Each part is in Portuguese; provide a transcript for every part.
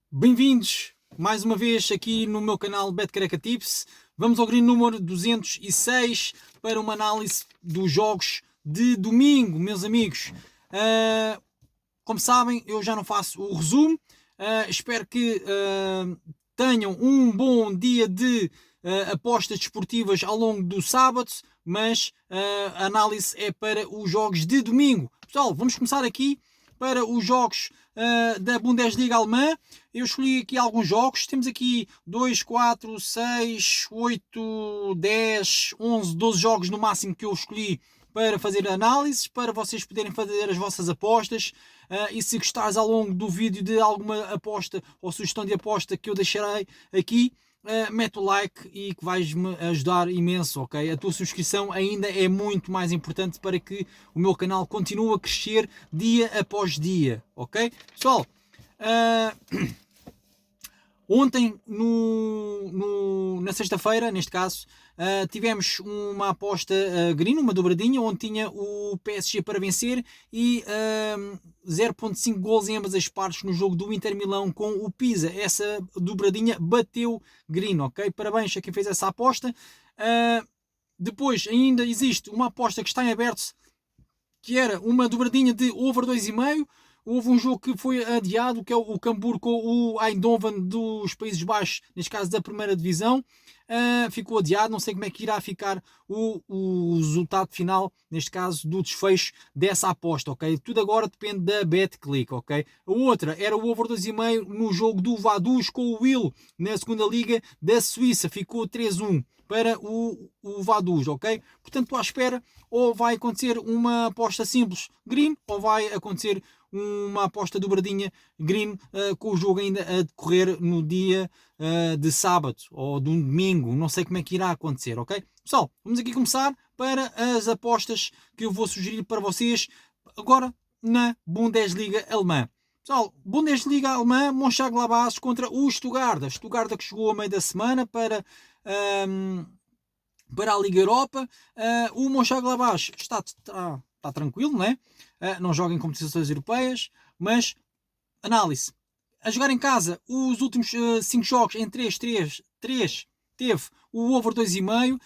Bem-vindos mais uma vez aqui no meu canal BetCareca Tips. Vamos ao green número 206 para uma análise dos jogos de domingo, meus amigos. Como sabem, eu já não faço o resumo. Espero que tenham um bom dia de apostas desportivas ao longo do sábado, mas a análise é para os jogos de domingo. Pessoal, vamos começar aqui para os jogos da Bundesliga alemã. Eu escolhi aqui alguns jogos. Temos aqui 2, 4, 6, 8, 10, 11, 12 jogos no máximo que eu escolhi para fazer análises, para vocês poderem fazer as vossas apostas. E se gostares ao longo do vídeo de alguma aposta ou sugestão de aposta que eu deixarei aqui, mete o like e que vais-me ajudar imenso, ok? A tua subscrição ainda é muito mais importante para que o meu canal continue a crescer dia após dia, ok? Pessoal, ontem, na sexta-feira, neste caso, tivemos uma aposta green, uma dobradinha, onde tinha o PSG para vencer e 0.5 gols em ambas as partes no jogo do Inter Milão com o Pisa. Essa dobradinha bateu green, ok? Parabéns a quem fez essa aposta. Depois ainda existe uma aposta que está em aberto, que era uma dobradinha de over 2,5. Houve um jogo que foi adiado, que é o Cambuur com o Eindhoven dos Países Baixos, neste caso da primeira divisão. Ficou adiado, não sei como é que irá ficar o resultado final, neste caso do desfecho dessa aposta, ok? Tudo agora depende da BetClick, ok? A outra era o over 2,5 no jogo do Vaduz com o Will, na segunda liga da Suíça, ficou 3-1 para o Vaduz, ok? Portanto, estou à espera, ou vai acontecer uma aposta simples green, ou vai acontecer uma aposta dobradinha green, com o jogo ainda a decorrer no dia de sábado ou de um domingo, não sei como é que irá acontecer, ok? Pessoal, vamos aqui começar para as apostas que eu vou sugerir para vocês agora na Bundesliga alemã. Pessoal, Bundesliga alemã, Mönchengladbach contra o Stuttgart. Stuttgart que chegou a meio da semana para a Liga Europa. O Mönchengladbach está tranquilo, né? Não joga em competições europeias, mas análise. A jogar em casa, os últimos 5 jogos em 3 teve o over 2,5,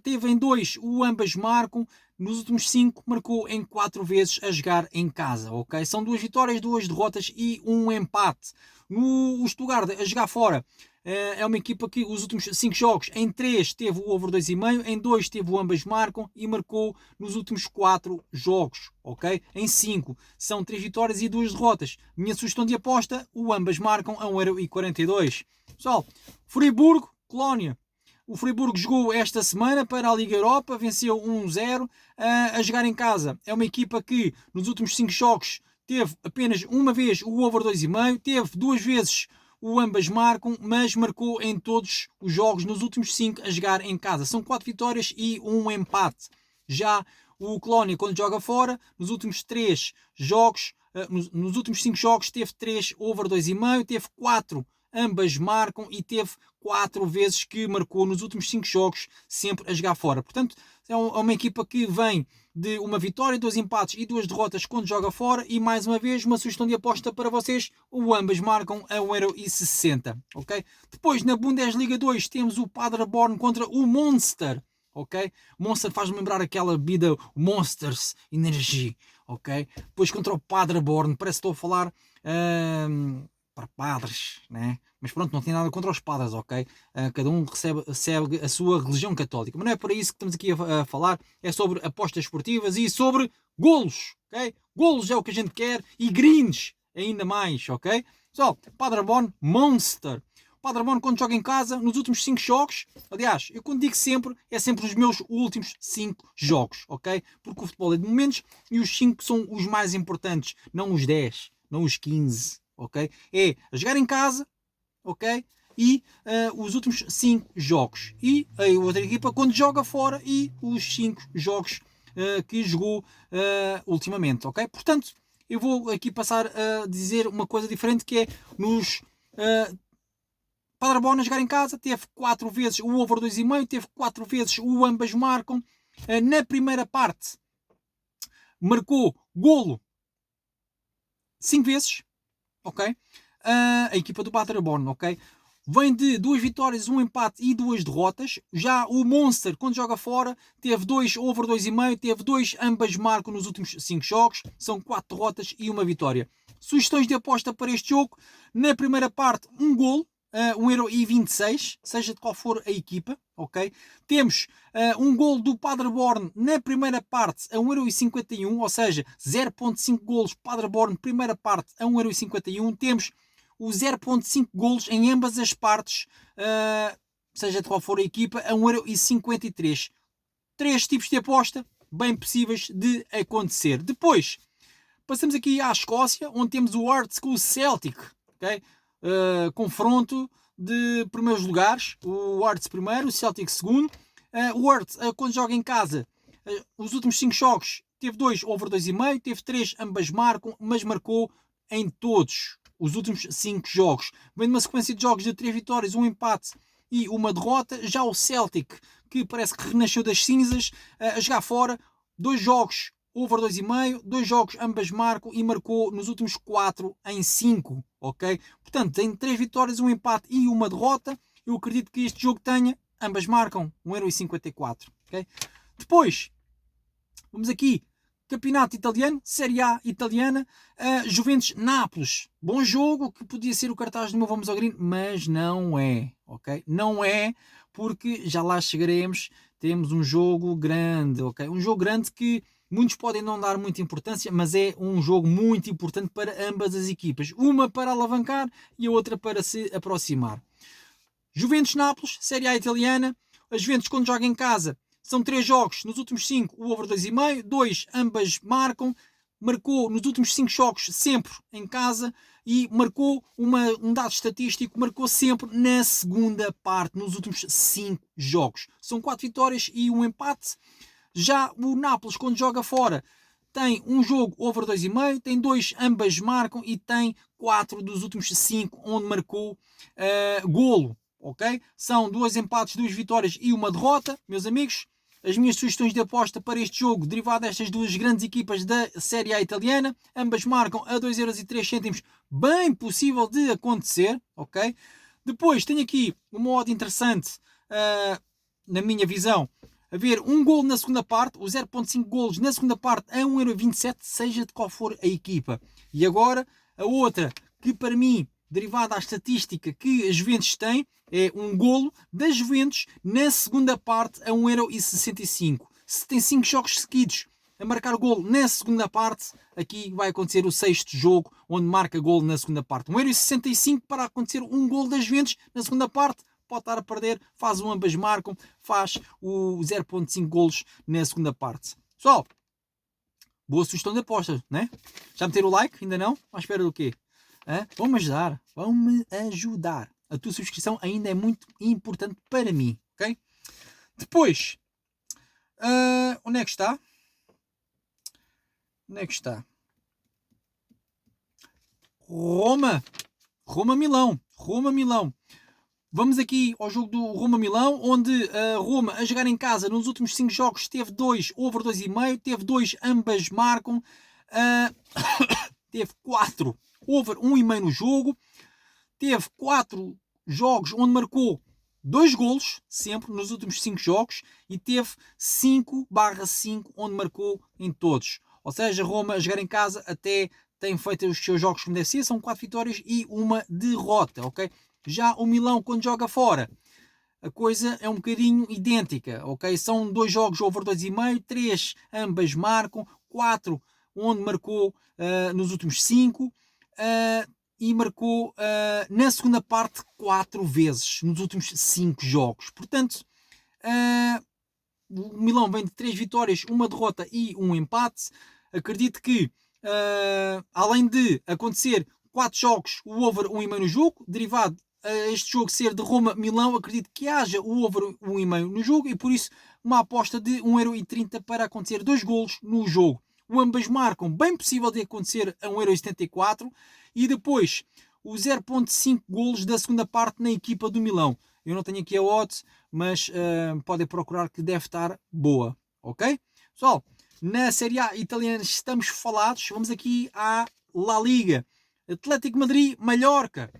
teve em 2 o ambas marcam, nos últimos 5 marcou em 4 vezes a jogar em casa, ok? São 2 vitórias, 2 derrotas e um empate. O Stuttgart a jogar fora, é uma equipa que os últimos 5 jogos em 3 teve o over 2,5, em 2 teve o ambas marcam e marcou nos últimos 4 jogos, ok? Em 5 são 3 vitórias e 2 derrotas. Minha sugestão de aposta, o ambas marcam a 1,42€. Pessoal, Friburgo, Colónia. O Friburgo jogou esta semana para a Liga Europa, venceu 1-0 a jogar em casa. É uma equipa que nos últimos 5 jogos teve apenas uma vez o over 2,5, teve 2 vezes o ambas marcam, mas marcou em todos os jogos nos últimos 5 a jogar em casa. São 4 vitórias e um empate. Já o Colónia, quando joga fora, nos últimos 3 jogos, nos últimos 5 jogos, teve 3 over 2,5, teve 4 ambas marcam e teve 4 vezes que marcou nos últimos 5 jogos, sempre a jogar fora. Portanto, é uma equipa que vem de uma vitória, 2 empates e 2 derrotas quando joga fora. E mais uma vez, uma sugestão de aposta para vocês: o ambas marcam a 1,60€, ok? Depois, na Bundesliga 2, temos o Paderborn contra o Monster, ok? Monster faz-me lembrar aquela bebida Monsters Energy, ok? Depois contra o Paderborn, parece que estou a falar para padres, né? Mas pronto, não tem nada contra os padres, ok? Cada um segue a sua religião católica, mas não é para isso que estamos aqui a falar, é sobre apostas esportivas e sobre golos, ok? Golos é o que a gente quer e greens ainda mais, ok? Pessoal, Paderborn Monster. Paderborn, quando joga em casa, nos últimos 5 jogos, aliás, eu quando digo sempre, é sempre os meus últimos 5 jogos, ok? Porque o futebol é de momentos e os 5 são os mais importantes, não os 10, não os 15, ok? É a jogar em casa, ok? E os últimos 5 jogos. E a outra equipa quando joga fora e os 5 jogos que jogou ultimamente, ok? Portanto, eu vou aqui passar a dizer uma coisa diferente, que é nos Paderborn a jogar em casa, teve 4 vezes o over 2,5, teve 4 vezes o ambas marcam. Na primeira parte, marcou golo 5 vezes, ok? a equipa do Paderborn, ok? Vem de 2 vitórias, 1 empate e 2 derrotas. Já o Monster, quando joga fora, teve 2 over 2,5, teve 2 ambas marcam nos últimos 5 jogos. São 4 derrotas e 1 vitória. Sugestões de aposta para este jogo. Na primeira parte, um golo, 1,26€, seja de qual for a equipa, ok? Temos um golo do Paderborn na primeira parte a 1,51€, ou seja, 0.5 golos Paderborn, primeira parte a 1,51€. Temos o 0.5 golos em ambas as partes, seja de qual for a equipa, a 1,53€. 3 tipos de aposta bem possíveis de acontecer. Depois, passamos aqui à Escócia, onde temos o Hearts com o Celtic, ok? Confronto de primeiros lugares, o Hearts primeiro, o Celtic segundo. O Hearts, quando joga em casa, os últimos 5 jogos, teve 2 over 2,5, teve 3 ambas marcam, mas marcou em todos os últimos 5 jogos. Vem de uma sequência de jogos de 3 vitórias, 1 empate e 1 derrota. Já o Celtic, que parece que renasceu das cinzas, a jogar fora, 2 jogos over 2,5, 2 jogos ambas marcam e marcou nos últimos 4 em 5, ok? Portanto, tem 3 vitórias, 1 empate e 1 derrota. Eu acredito que este jogo tenha, ambas marcam, 1,54€, ok? Depois, vamos aqui, Campeonato Italiano, Série A italiana, Juventus-Nápoles. Bom jogo, que podia ser o cartaz do meu Vamos ao Green, mas não é, ok? Não é, porque já lá chegaremos, temos um jogo grande, ok? Um jogo grande que muitos podem não dar muita importância, mas é um jogo muito importante para ambas as equipas. Uma para alavancar e a outra para se aproximar. Juventus-Nápoles, Série A italiana. A Juventus, quando joga em casa, são 3 jogos, nos últimos 5 o over 2,5, 2 ambas marcam, marcou nos últimos 5 jogos sempre em casa e marcou um dado estatístico, marcou sempre na segunda parte, nos últimos 5 jogos. São 4 vitórias e 1 empate. Já o Nápoles, quando joga fora, tem um jogo over 2,5, tem 2 ambas marcam e tem 4 dos últimos 5 onde marcou golo, ok? São 2 empates, 2 vitórias e 1 derrota, meus amigos. As minhas sugestões de aposta para este jogo, derivado destas duas grandes equipas da Série A italiana, ambas marcam a 2,03€, bem possível de acontecer, ok? Depois tenho aqui uma odd interessante, na minha visão, a ver um golo na segunda parte, os 0.5 golos na segunda parte a 1,27€, seja de qual for a equipa. E agora, a outra, que para mim, derivada à estatística que a Juventus tem, é um golo da Juventus na segunda parte a 1,65€. Se tem 5 jogos seguidos a marcar golo na segunda parte, aqui vai acontecer o 6º jogo onde marca golo na segunda parte. 1,65€ para acontecer um golo da Juventus na segunda parte. Pode estar a perder, faz um ambas marcam, faz o 0.5 golos na segunda parte. Pessoal, boa sugestão de apostas, né? Já meteram o like? Ainda não? À espera do quê? Vão-me ajudar. Vão-me ajudar. A tua subscrição ainda é muito importante para mim, ok? Depois, onde é que está? Onde é que está? Roma-Milão. Roma-Milão. Vamos aqui ao jogo do Roma-Milão, onde a Roma, a jogar em casa, nos últimos 5 jogos, teve 2 over 2,5, teve 2 ambas marcam, teve 4 over 1,5 no jogo, teve 4 jogos onde marcou 2 golos, sempre nos últimos 5 jogos, e teve 5/5 onde marcou em todos. Ou seja, a Roma, a jogar em casa, até tem feito os seus jogos como deve ser, são 4 vitórias e 1 derrota, ok? Já o Milão, quando joga fora, a coisa é um bocadinho idêntica, ok? São 2 jogos over 2,5, 3 ambas marcam, 4 onde marcou nos últimos 5 e marcou na segunda parte 4 vezes nos últimos 5 jogos. Portanto, o Milão vem de 3 vitórias, 1 derrota e 1 empate. Acredito que, além de acontecer 4 jogos, o over 1,5 no jogo, derivado a este jogo ser de Roma-Milão, acredito que haja o over 1,5 no jogo e por isso uma aposta de 1,30€ para acontecer 2 golos no jogo. O ambas marcam, bem possível de acontecer a 1,74€ e depois os 0.5 golos da segunda parte na equipa do Milão. Eu não tenho aqui a odds, mas podem procurar que deve estar boa, ok? Pessoal, na Série A italiana estamos falados, vamos aqui à La Liga. Atlético Madrid-Mallorca.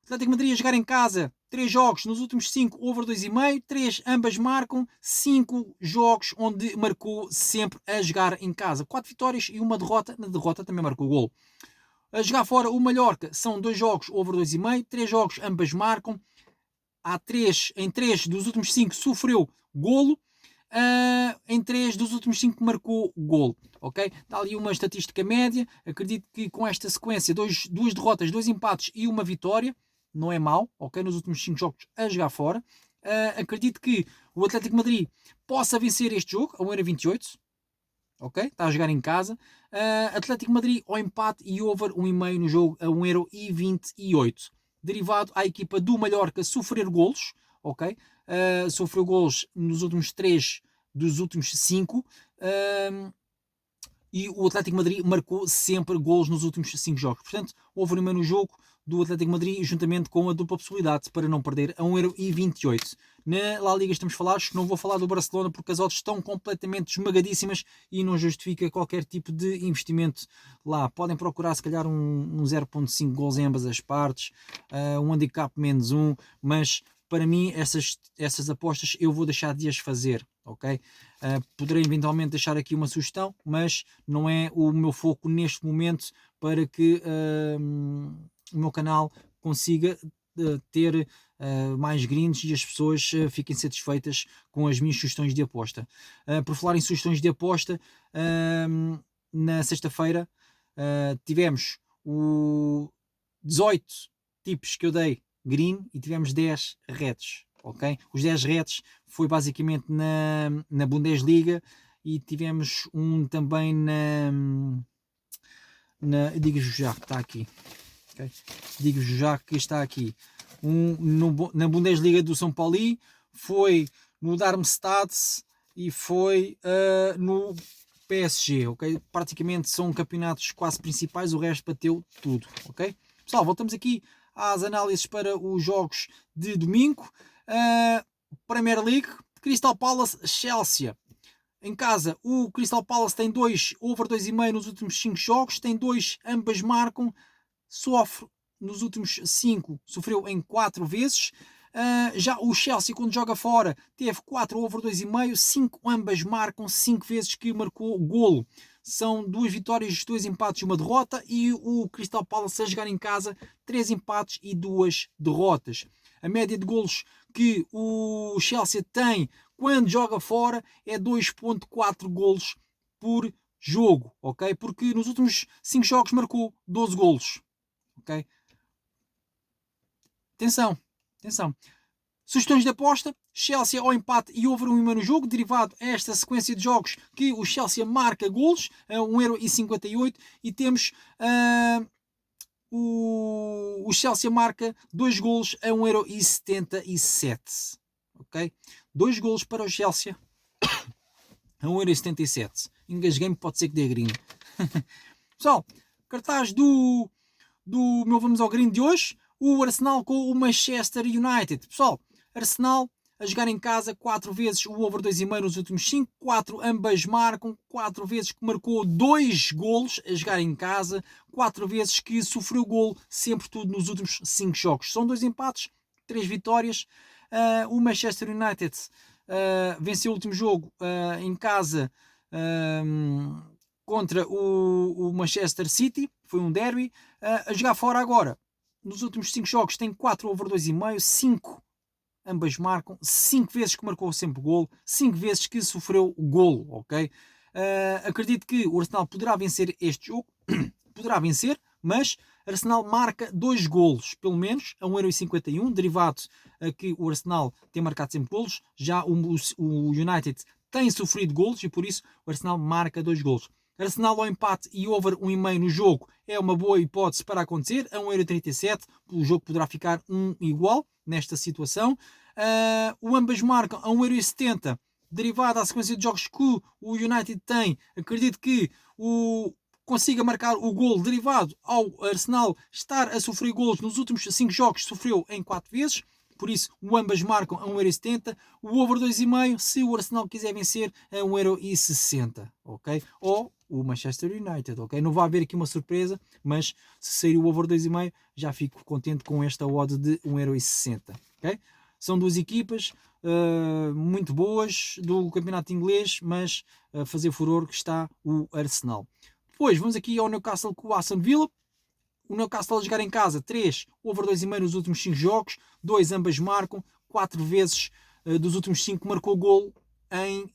Atlético Madrid a jogar em casa, 3 jogos, nos últimos 5 over 2,5, 3 ambas marcam, 5 jogos onde marcou sempre a jogar em casa. 4 vitórias e uma derrota, na derrota também marcou o gol. A jogar fora o Mallorca, são 2 jogos over 2,5, 3 jogos ambas marcam, em 3 dos últimos 5 sofreu golo, em 3 dos últimos 5 marcou golo. Okay? Está ali uma estatística média, acredito que com esta sequência, 2 derrotas, 2 empates e uma vitória, não é mau, ok? Nos últimos 5 jogos a jogar fora. Acredito que o Atlético Madrid possa vencer este jogo a 1,28€, ok? Está a jogar em casa. Atlético Madrid ao empate e over 1,5 no jogo a 1,28€. Derivado à equipa do Mallorca sofrer golos, ok? Sofreu golos nos últimos 3 dos últimos 5. E o Atlético Madrid marcou sempre golos nos últimos 5 jogos. Portanto, houve uma no jogo do Atlético Madrid, juntamente com a dupla possibilidade para não perder a 1,28€. Na La Liga estamos falados, não vou falar do Barcelona porque as odds estão completamente esmagadíssimas e não justifica qualquer tipo de investimento lá. Podem procurar se calhar um 0.5 gols em ambas as partes, um handicap menos 1, mas para mim essas apostas eu vou deixar de as fazer, ok? Poderei eventualmente deixar aqui uma sugestão, mas não é o meu foco neste momento para que o meu canal consiga ter mais greens e as pessoas fiquem satisfeitas com as minhas sugestões de aposta. Por falar em sugestões de aposta, na sexta-feira tivemos o 18 tipos que eu dei green e tivemos 10 reds, ok? Os 10 reds foi basicamente na Bundesliga e tivemos um também digo-vos já que está aqui, okay? Digo-vos já que está aqui na Bundesliga do São Paulo, foi no Darmstadt e foi no PSG, ok? Praticamente são campeonatos quase principais, o resto bateu tudo, ok? Pessoal, voltamos aqui às análises para os jogos de domingo. Premier League, Crystal Palace, Chelsea. Em casa, o Crystal Palace tem 2 over 2,5 nos últimos 5 jogos, tem 2, ambas marcam, sofre nos últimos 5, sofreu em 4 vezes. Já o Chelsea, quando joga fora, teve 4 over 2,5, 5 ambas marcam, 5 vezes que marcou golo. São 2 vitórias, 2 empates e uma derrota. E o Crystal Palace a jogar em casa, 3 empates e 2 derrotas. A média de golos que o Chelsea tem quando joga fora é 2.4 golos por jogo, ok? Porque nos últimos 5 jogos marcou 12 golos, ok? Atenção. Sugestões de aposta: Chelsea ao empate e over 1,5 no jogo, derivado a esta sequência de jogos que o Chelsea marca golos a 1,58€ e temos o Chelsea marca 2 golos a 1,77€, ok? 2 golos para o Chelsea a 1,77€. Engasguei-me, pode ser que dê green. Pessoal, cartaz do meu Vamos ao Green de hoje. O Arsenal com o Manchester United. Pessoal, Arsenal a jogar em casa 4 vezes o over 2,5 nos últimos 5, 4 ambas marcam, 4 vezes que marcou 2 golos a jogar em casa, 4 vezes que sofreu golo, sempre tudo nos últimos 5 jogos. São 2 empates, 3 vitórias. O Manchester United venceu o último jogo em casa contra o Manchester City, foi um derby. A jogar fora agora, nos últimos 5 jogos tem 4 over 2,5, 5 ambas marcam, 5 vezes que marcou sempre golo, 5 vezes que sofreu golo, ok? Acredito que o Arsenal poderá vencer este jogo, poderá vencer, mas Arsenal marca 2 golos, pelo menos, a 1,51€, derivado a que o Arsenal tem marcado sempre golos, já o United tem sofrido golos e por isso o Arsenal marca 2 golos. Arsenal ao empate e over 1,5 no jogo é uma boa hipótese para acontecer, a 1,37€, o jogo poderá ficar igual nesta situação. O ambas marcam a 1,70€, derivado à sequência de jogos que o United tem. Acredito que consiga marcar o golo, derivado ao Arsenal estar a sofrer golos nos últimos 5 jogos, sofreu em 4 vezes. por isso o ambas marcam a 1,70€. O over 2,5, se o Arsenal quiser vencer, a 1,60€, ok? Ou o Manchester United, ok? Não vai haver aqui uma surpresa, mas se sair o over 2,5, já fico contente com esta odd de 1,60€, ok? São duas equipas muito boas do campeonato inglês, mas a fazer furor que está o Arsenal. Depois vamos aqui ao Newcastle com o Aston Villa. O Newcastle a jogar em casa, 3, over 2,5 nos últimos 5 jogos, 2 ambas marcam, 4 vezes dos últimos 5 marcou gol em...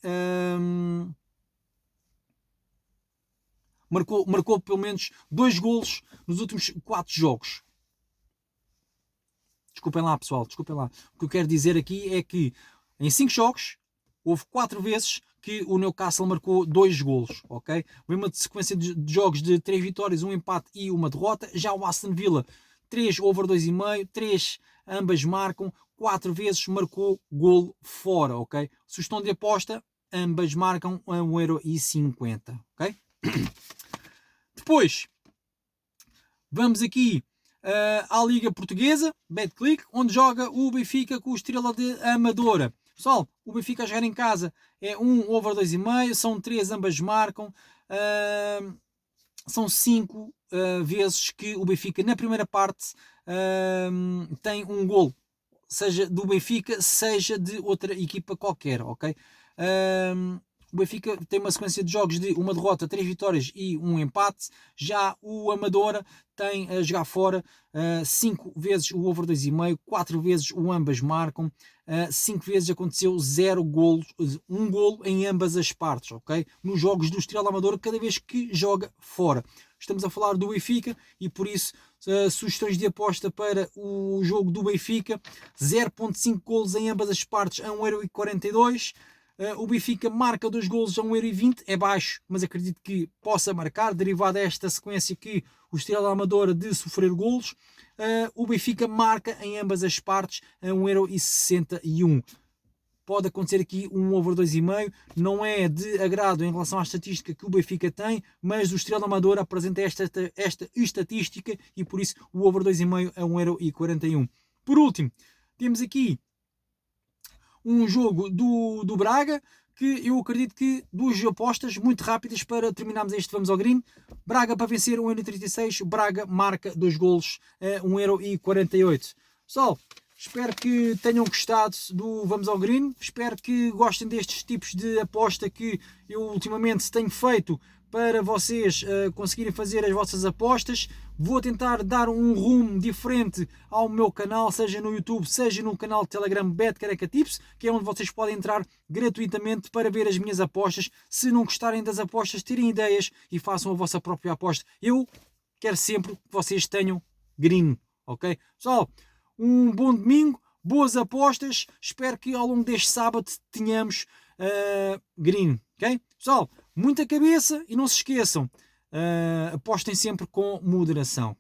marcou pelo menos 2 golos nos últimos 4 jogos. Desculpem lá, pessoal, desculpem lá. O que eu quero dizer aqui é que em 5 jogos houve 4 vezes que o Newcastle marcou 2 golos, ok? Vem uma sequência de jogos de 3 vitórias, 1 empate e 1 derrota. Já o Aston Villa, 3 over 2,5, 3 ambas marcam, 4 vezes marcou golo fora, ok? Sugestão de aposta, ambas marcam a 1,50€, ok? Depois, vamos aqui à Liga Portuguesa, Betclic, onde joga o Benfica com o Estrela de Amadora. Pessoal, o Benfica a jogar em casa é 1 over 2,5, são 3 ambas marcam, são 5 vezes que o Benfica na primeira parte tem um golo, seja do Benfica, seja de outra equipa qualquer, ok? O Benfica tem uma sequência de jogos de 1 derrota, 3 vitórias e 1 empate. Já o Amadora tem a jogar fora 5 vezes o over 2,5, 4 vezes o ambas marcam, 5 vezes aconteceu 0 golos, 1 golo em ambas as partes, ok? Nos jogos do Estrela Amadora, cada vez que joga fora. Estamos a falar do Benfica e por isso sugestões de aposta para o jogo do Benfica: 0.5 golos em ambas as partes a 1,42€. O Benfica marca 2 golos a 1,20€, é baixo, mas acredito que possa marcar, derivado desta sequência que o Estrela Amadora de sofrer golos. O Benfica marca em ambas as partes a 1,61€. Pode acontecer aqui um over 2,5, não é de agrado em relação à estatística que o Benfica tem, mas o Estrela Amadora apresenta esta estatística e por isso o over 2,5 a 1,41€. Por último, temos aqui um jogo do Braga, que eu acredito que 2 apostas muito rápidas para terminarmos este Vamos ao Green. Braga para vencer 1,36€, Braga marca 2 golos a 1,48€. Pessoal, espero que tenham gostado do Vamos ao Green, espero que gostem destes tipos de aposta que eu ultimamente tenho feito para vocês conseguirem fazer as vossas apostas. Vou tentar dar um rumo diferente ao meu canal, seja no YouTube, seja no canal de Telegram BetCareca Tips, que é onde vocês podem entrar gratuitamente para ver as minhas apostas. Se não gostarem das apostas, terem ideias e façam a vossa própria aposta. Eu quero sempre que vocês tenham green, ok? Pessoal, um bom domingo, boas apostas. Espero que ao longo deste sábado tenhamos green, ok? Pessoal, muita cabeça e não se esqueçam, apostem sempre com moderação.